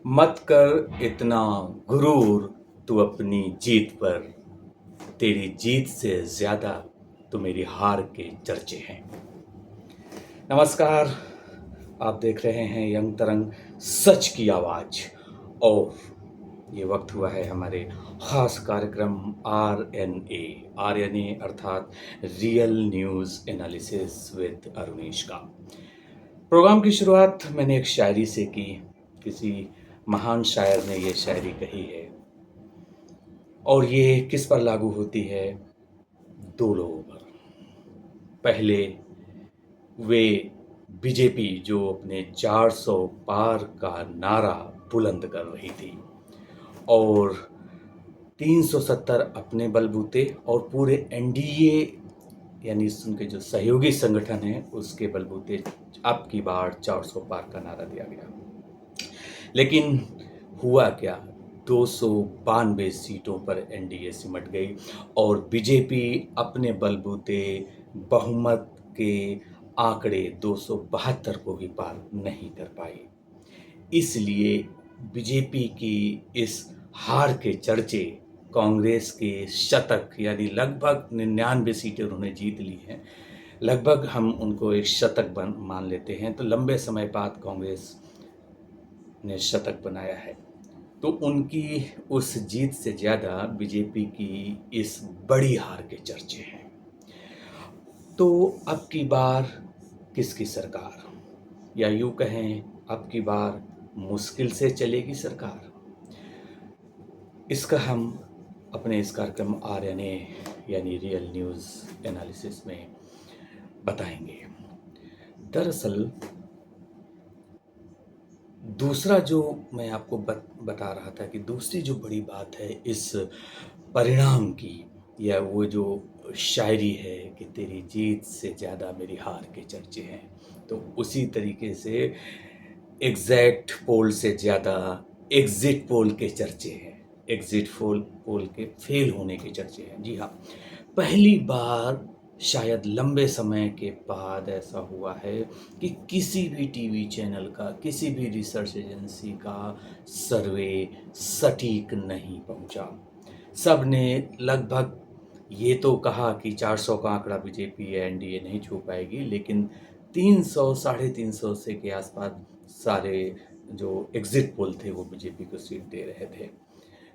मत कर इतना गुरूर तू अपनी जीत पर। तेरी जीत से ज्यादा तो मेरी हार के चर्चे हैं। नमस्कार, आप देख रहे हैं यंग तरंग सच की आवाज। और ये वक्त हुआ है हमारे खास कार्यक्रम आर एन ए अर्थात real news analysis with Arunesh का। प्रोग्राम की शुरुआत मैंने एक शायरी से की। किसी महान शायर ने ये शायरी कही है और ये किस पर लागू होती है? दो लोगों पर। पहले वे बीजेपी जो अपने 400 पार का नारा बुलंद कर रही थी और 370 अपने बलबूते और पूरे एनडीए यानी उनके जो सहयोगी संगठन है उसके बलबूते अब की बार 400 पार का नारा दिया गया। लेकिन हुआ क्या? 292 सीटों पर एनडीए सिमट गई और बीजेपी अपने बलबूते बहुमत के आंकड़े 272 को भी पार नहीं कर पाई। इसलिए बीजेपी की इस हार के चर्चे कांग्रेस के शतक यानी लगभग 99 सीटें उन्होंने जीत ली हैं, लगभग हम उनको एक शतक मान लेते हैं, तो लंबे समय बाद कांग्रेस ने शतक बनाया है। तो उनकी उस जीत से ज़्यादा बीजेपी की इस बड़ी हार के चर्चे हैं। तो अब की बार किसकी सरकार, या यूँ कहें अब की बार मुश्किल से चलेगी सरकार? इसका हम अपने इस कार्यक्रम आरएनए यानी रियल न्यूज़ एनालिसिस में बताएंगे। दरअसल दूसरा जो मैं आपको बता रहा था कि दूसरी जो बड़ी बात है इस परिणाम की, या वो जो शायरी है कि तेरी जीत से ज़्यादा मेरी हार के चर्चे हैं, तो उसी तरीके से एग्जैक्ट पोल से ज़्यादा एग्जिट पोल के चर्चे हैं। एग्जिट पोल के फेल होने के चर्चे हैं। जी हाँ, पहली बार शायद लंबे समय के बाद ऐसा हुआ है कि किसी भी टीवी चैनल का, किसी भी रिसर्च एजेंसी का सर्वे सटीक नहीं पहुंचा। सब ने लगभग ये तो कहा कि 400 का आंकड़ा बीजेपी या एनडीए नहीं छू पाएगी, लेकिन 300 साढ़े 300 से के आसपास सारे जो एग्जिट पोल थे वो बीजेपी को सीट दे रहे थे।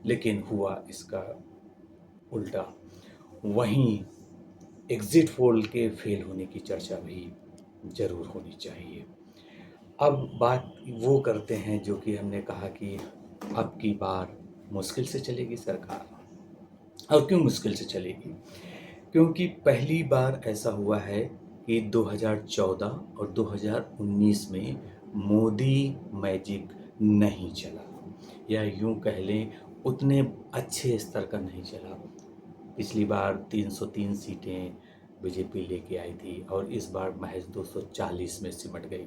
लेकिन हुआ इसका उल्टा। वहीं एग्जिट पोल के फेल होने की चर्चा भी जरूर होनी चाहिए। अब बात वो करते हैं जो कि हमने कहा कि अब की बार मुश्किल से चलेगी सरकार। और क्यों मुश्किल से चलेगी? क्योंकि पहली बार ऐसा हुआ है कि 2014 और 2019 में मोदी मैजिक नहीं चला, या यूं कह लें उतने अच्छे स्तर का नहीं चला। पिछली बार 303 सीटें बीजेपी लेके आई थी और इस बार महज 240 में सिमट गई।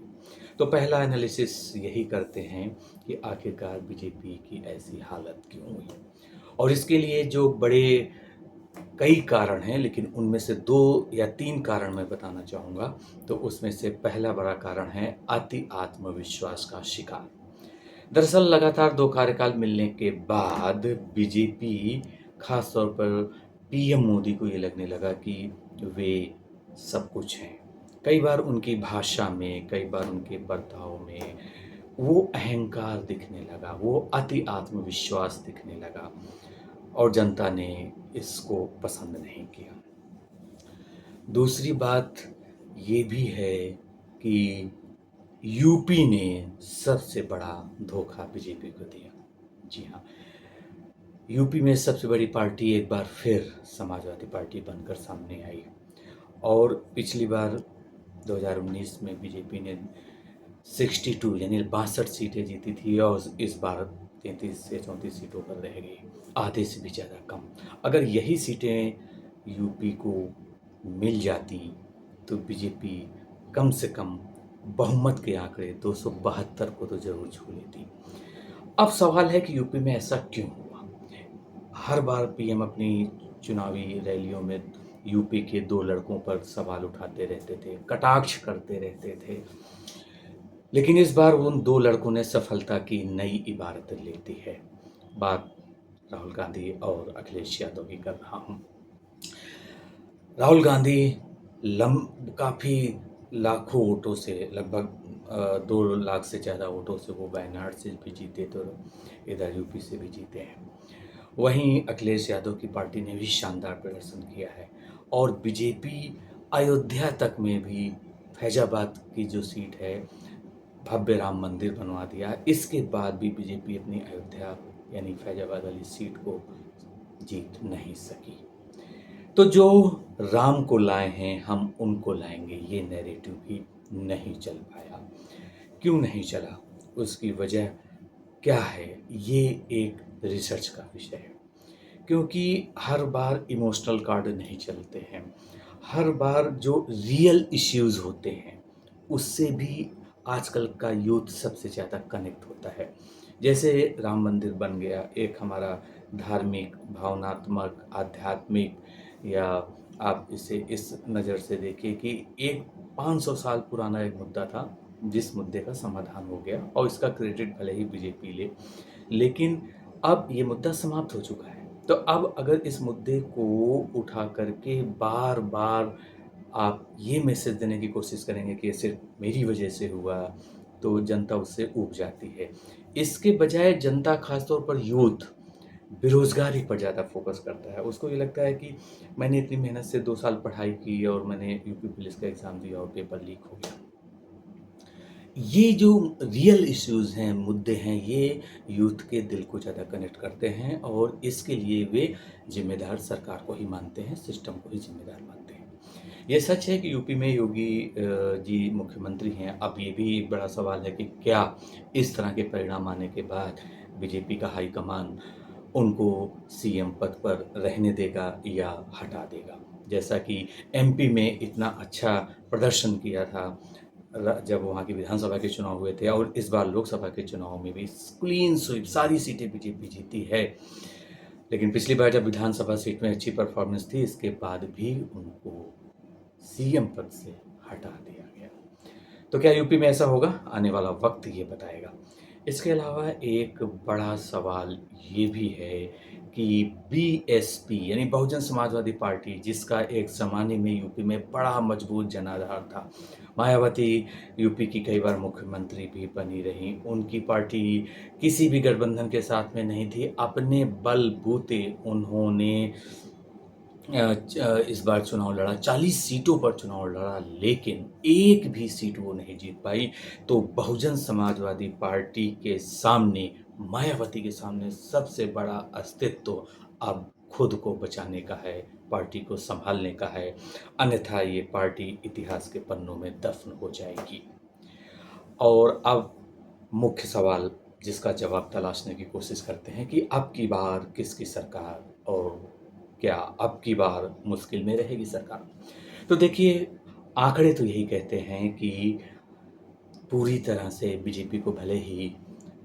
तो पहला एनालिसिस यही करते हैं कि आखिरकार बीजेपी की ऐसी हालत क्यों हुई, और इसके लिए जो बड़े कई कारण हैं, लेकिन उनमें से 2 या 3 कारण मैं बताना चाहूँगा। तो उसमें से पहला बड़ा कारण है अति आत्मविश्वास का शिकार। दरअसल लगातार 2 कार्यकाल मिलने के बाद बीजेपी, खास तौर पर पीएम मोदी को ये लगने लगा कि वे सब कुछ हैं। कई बार उनकी भाषा में, कई बार उनके बर्ताव में वो अहंकार दिखने लगा, वो अति आत्मविश्वास दिखने लगा और जनता ने इसको पसंद नहीं किया। दूसरी बात ये भी है कि यूपी ने सबसे बड़ा धोखा बीजेपी को दिया। जी हाँ, यूपी में सबसे बड़ी पार्टी एक बार फिर समाजवादी पार्टी बनकर सामने आई और पिछली बार 2019 में बीजेपी ने 62 यानी 62 सीटें जीती थी और इस बार 33 से 34 सीटों पर रह गई, आधे से भी ज़्यादा कम। अगर यही सीटें यूपी को मिल जाती तो बीजेपी कम से कम बहुमत के आंकड़े 272 को तो जरूर छू लेती। अब सवाल है कि यूपी में ऐसा क्यों हुआ? हर बार पीएम अपनी चुनावी रैलियों में यूपी के 2 लड़कों पर सवाल उठाते रहते थे, कटाक्ष करते रहते थे। लेकिन इस बार उन दो लड़कों ने सफलता की नई इबारत ले दी है। बात राहुल गांधी और अखिलेश यादव की कर रहा हूँ। राहुल गांधी काफ़ी लाखों वोटों से, लगभग 2 लाख से ज़्यादा वोटों से वो वायनाड से भी जीते, तो इधर यूपी से भी जीते हैं। वहीं अखिलेश यादव की पार्टी ने भी शानदार प्रदर्शन किया है और बीजेपी अयोध्या तक में भी, फैजाबाद की जो सीट है, भव्य राम मंदिर बनवा दिया। इसके बाद भी बीजेपी अपनी अयोध्या यानी फैजाबाद वाली सीट को जीत नहीं सकी। तो जो राम को लाए हैं हम उनको लाएंगे, ये नैरेटिव भी नहीं चल पाया। क्यों नहीं चला, उसकी वजह क्या है, ये एक रिसर्च का विषय है। क्योंकि हर बार इमोशनल कार्ड नहीं चलते हैं, हर बार जो रियल इश्यूज होते हैं उससे भी आजकल का यूथ सबसे ज़्यादा कनेक्ट होता है। जैसे राम मंदिर बन गया, एक हमारा धार्मिक, भावनात्मक, आध्यात्मिक, या आप इसे इस नज़र से देखिए कि एक 500 साल पुराना एक मुद्दा था, जिस मुद्दे का समाधान हो गया और इसका क्रेडिट भले ही बीजेपी ले, लेकिन अब ये मुद्दा समाप्त हो चुका है। तो अब अगर इस मुद्दे को उठा करके बार बार आप ये मैसेज देने की कोशिश करेंगे कि ये सिर्फ मेरी वजह से हुआ, तो जनता उससे ऊब जाती है। इसके बजाय जनता, खासतौर पर यूथ, बेरोज़गारी पर ज़्यादा फोकस करता है। उसको ये लगता है कि मैंने इतनी मेहनत से 2 साल पढ़ाई की और मैंने यूपी पुलिस का एग्ज़ाम दिया और पेपर लीक हो गया। ये जो रियल इश्यूज़ हैं, मुद्दे हैं, ये यूथ के दिल को ज़्यादा कनेक्ट करते हैं और इसके लिए वे ज़िम्मेदार सरकार को ही मानते हैं, सिस्टम को ही ज़िम्मेदार मानते हैं। ये सच है कि यूपी में योगी जी मुख्यमंत्री हैं। अब ये भी एक बड़ा सवाल है कि क्या इस तरह के परिणाम आने के बाद बीजेपी का हाईकमान उनको सीएम पद पर रहने देगा या हटा देगा। जैसा कि एमपी में इतना अच्छा प्रदर्शन किया था जब वहाँ की विधानसभा के चुनाव हुए थे, और इस बार लोकसभा के चुनाव में भी क्लीन स्वीप सारी सीटें बीजेपी जीती है। लेकिन पिछली बार जब विधानसभा सीट में अच्छी परफॉर्मेंस थी, इसके बाद भी उनको सीएम पद से हटा दिया गया। तो क्या यूपी में ऐसा होगा? आने वाला वक्त ये बताएगा। इसके अलावा एक बड़ा सवाल ये भी है कि बीएसपी यानी बहुजन समाजवादी पार्टी, जिसका एक ज़माने में यूपी में बड़ा मजबूत जनाधार था, मायावती यूपी की कई बार मुख्यमंत्री भी बनी रहीं, उनकी पार्टी किसी भी गठबंधन के साथ में नहीं थी। अपने बलबूते उन्होंने इस बार चुनाव लड़ा, 40 सीटों पर चुनाव लड़ा, लेकिन एक भी सीट वो नहीं जीत पाई। तो बहुजन समाजवादी पार्टी के सामने, मायावती के सामने सबसे बड़ा अस्तित्व अब खुद को बचाने का है, पार्टी को संभालने का है, अन्यथा ये पार्टी इतिहास के पन्नों में दफन हो जाएगी। और अब मुख्य सवाल, जिसका जवाब तलाशने की कोशिश करते हैं कि अब की बार किसकी सरकार, और क्या अब की बार मुश्किल में रहेगी सरकार। तो देखिए, आंकड़े तो यही कहते हैं कि पूरी तरह से बीजेपी को भले ही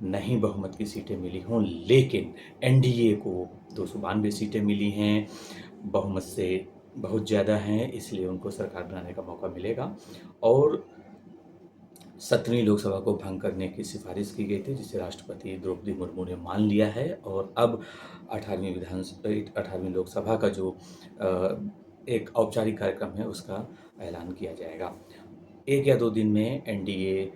नहीं बहुमत की सीटें मिली हों, लेकिन एनडीए को 292 सीटें मिली हैं, बहुमत से बहुत ज़्यादा हैं, इसलिए उनको सरकार बनाने का मौका मिलेगा। और 17वीं लोकसभा को भंग करने की सिफारिश की गई थी, जिसे राष्ट्रपति द्रौपदी मुर्मू ने मान लिया है, और अब 18वीं लोकसभा का जो एक औपचारिक कार्यक्रम है उसका ऐलान किया जाएगा। 1 या 2 दिन में एनडीए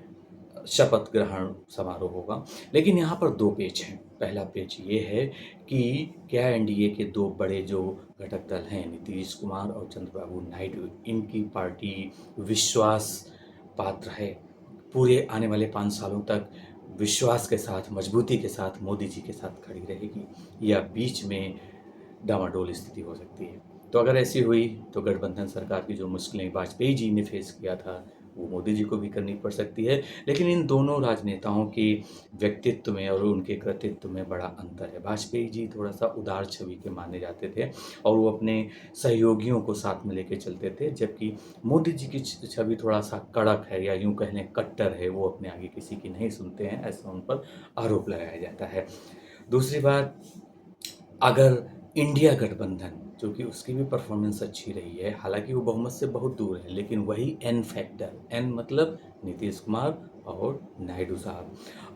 शपथ ग्रहण समारोह होगा। लेकिन यहाँ पर 2 पेच हैं। पहला पेच ये है कि क्या एनडीए के 2 बड़े जो घटक दल हैं, नीतीश कुमार और चंद्रबाबू नायडू, इनकी पार्टी विश्वास पात्र है, पूरे आने वाले 5 सालों तक विश्वास के साथ, मजबूती के साथ मोदी जी के साथ खड़ी रहेगी, या बीच में डामाडोल स्थिति हो सकती है। तो अगर ऐसी हुई तो गठबंधन सरकार की जो मुश्किलें वाजपेयी जी ने फेस किया था, वो मोदी जी को भी करनी पड़ सकती है। लेकिन इन दोनों राजनेताओं के व्यक्तित्व में और उनके कृतित्व में बड़ा अंतर है। वाजपेयी जी थोड़ा-सा उदार छवि के माने जाते थे और वो अपने सहयोगियों को साथ में लेके चलते थे, जबकि मोदी जी की छवि थोड़ा-सा कड़क है, या यूँ कह लें कट्टर है, वो अपने आगे किसी की नहीं सुनते हैं, ऐसा उन पर आरोप लगाया जाता है। दूसरी बात, अगर इंडिया गठबंधन, जो कि उसकी भी परफॉर्मेंस अच्छी रही है, हालांकि वो बहुमत से बहुत दूर है, लेकिन वही एन फैक्टर, एन मतलब नीतीश कुमार और नायडू साहब।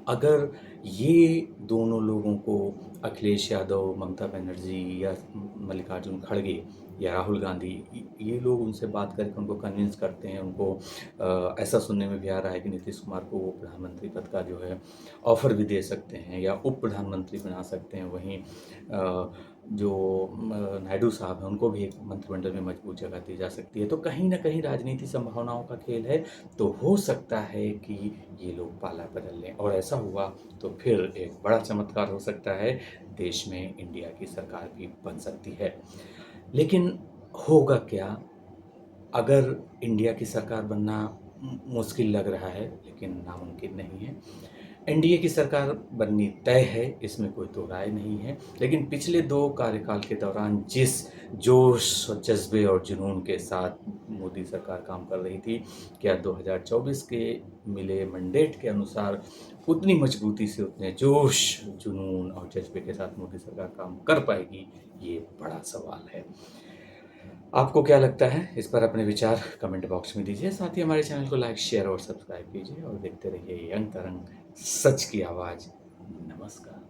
अगर ये दोनों लोगों को अखिलेश यादव, ममता बनर्जी या मल्लिकार्जुन खड़गे या राहुल गांधी ये लोग उनसे बात करके उनको कन्विंस करते हैं, उनको ऐसा सुनने में भी आ रहा है कि नीतीश कुमार को वो प्रधानमंत्री पद का जो है ऑफ़र भी दे सकते हैं या उप प्रधानमंत्री बना सकते हैं। वहीं जो नायडू साहब हैं उनको भी एक मंत्रिमंडल में मजबूत जगह दी जा सकती है। तो कहीं न कहीं राजनीति संभावनाओं का खेल है, तो हो सकता है कि ये लोग पाला बदल लें और ऐसा हुआ तो फिर एक बड़ा चमत्कार हो सकता है, देश में इंडिया की सरकार भी बन सकती है। लेकिन होगा क्या? अगर इंडिया की सरकार बनना मुश्किल लग रहा है, लेकिन नामुमकिन नहीं है। एनडीए की सरकार बननी तय है, इसमें कोई दो राय नहीं है। लेकिन पिछले 2 कार्यकाल के दौरान जिस जोश और जज़्बे और जुनून के साथ मोदी सरकार काम कर रही थी, क्या 2024 के मिले मैंडेट के अनुसार उतनी मजबूती से, उतने जोश, जुनून और जज़्बे के साथ मोदी सरकार काम कर पाएगी? ये बड़ा सवाल है। आपको क्या लगता है? इस पर अपने विचार कमेंट बॉक्स में दीजिए। साथ ही हमारे चैनल को लाइक, शेयर और सब्सक्राइब कीजिए और देखते रहिए यंग तरंग, सच की आवाज़। नमस्कार।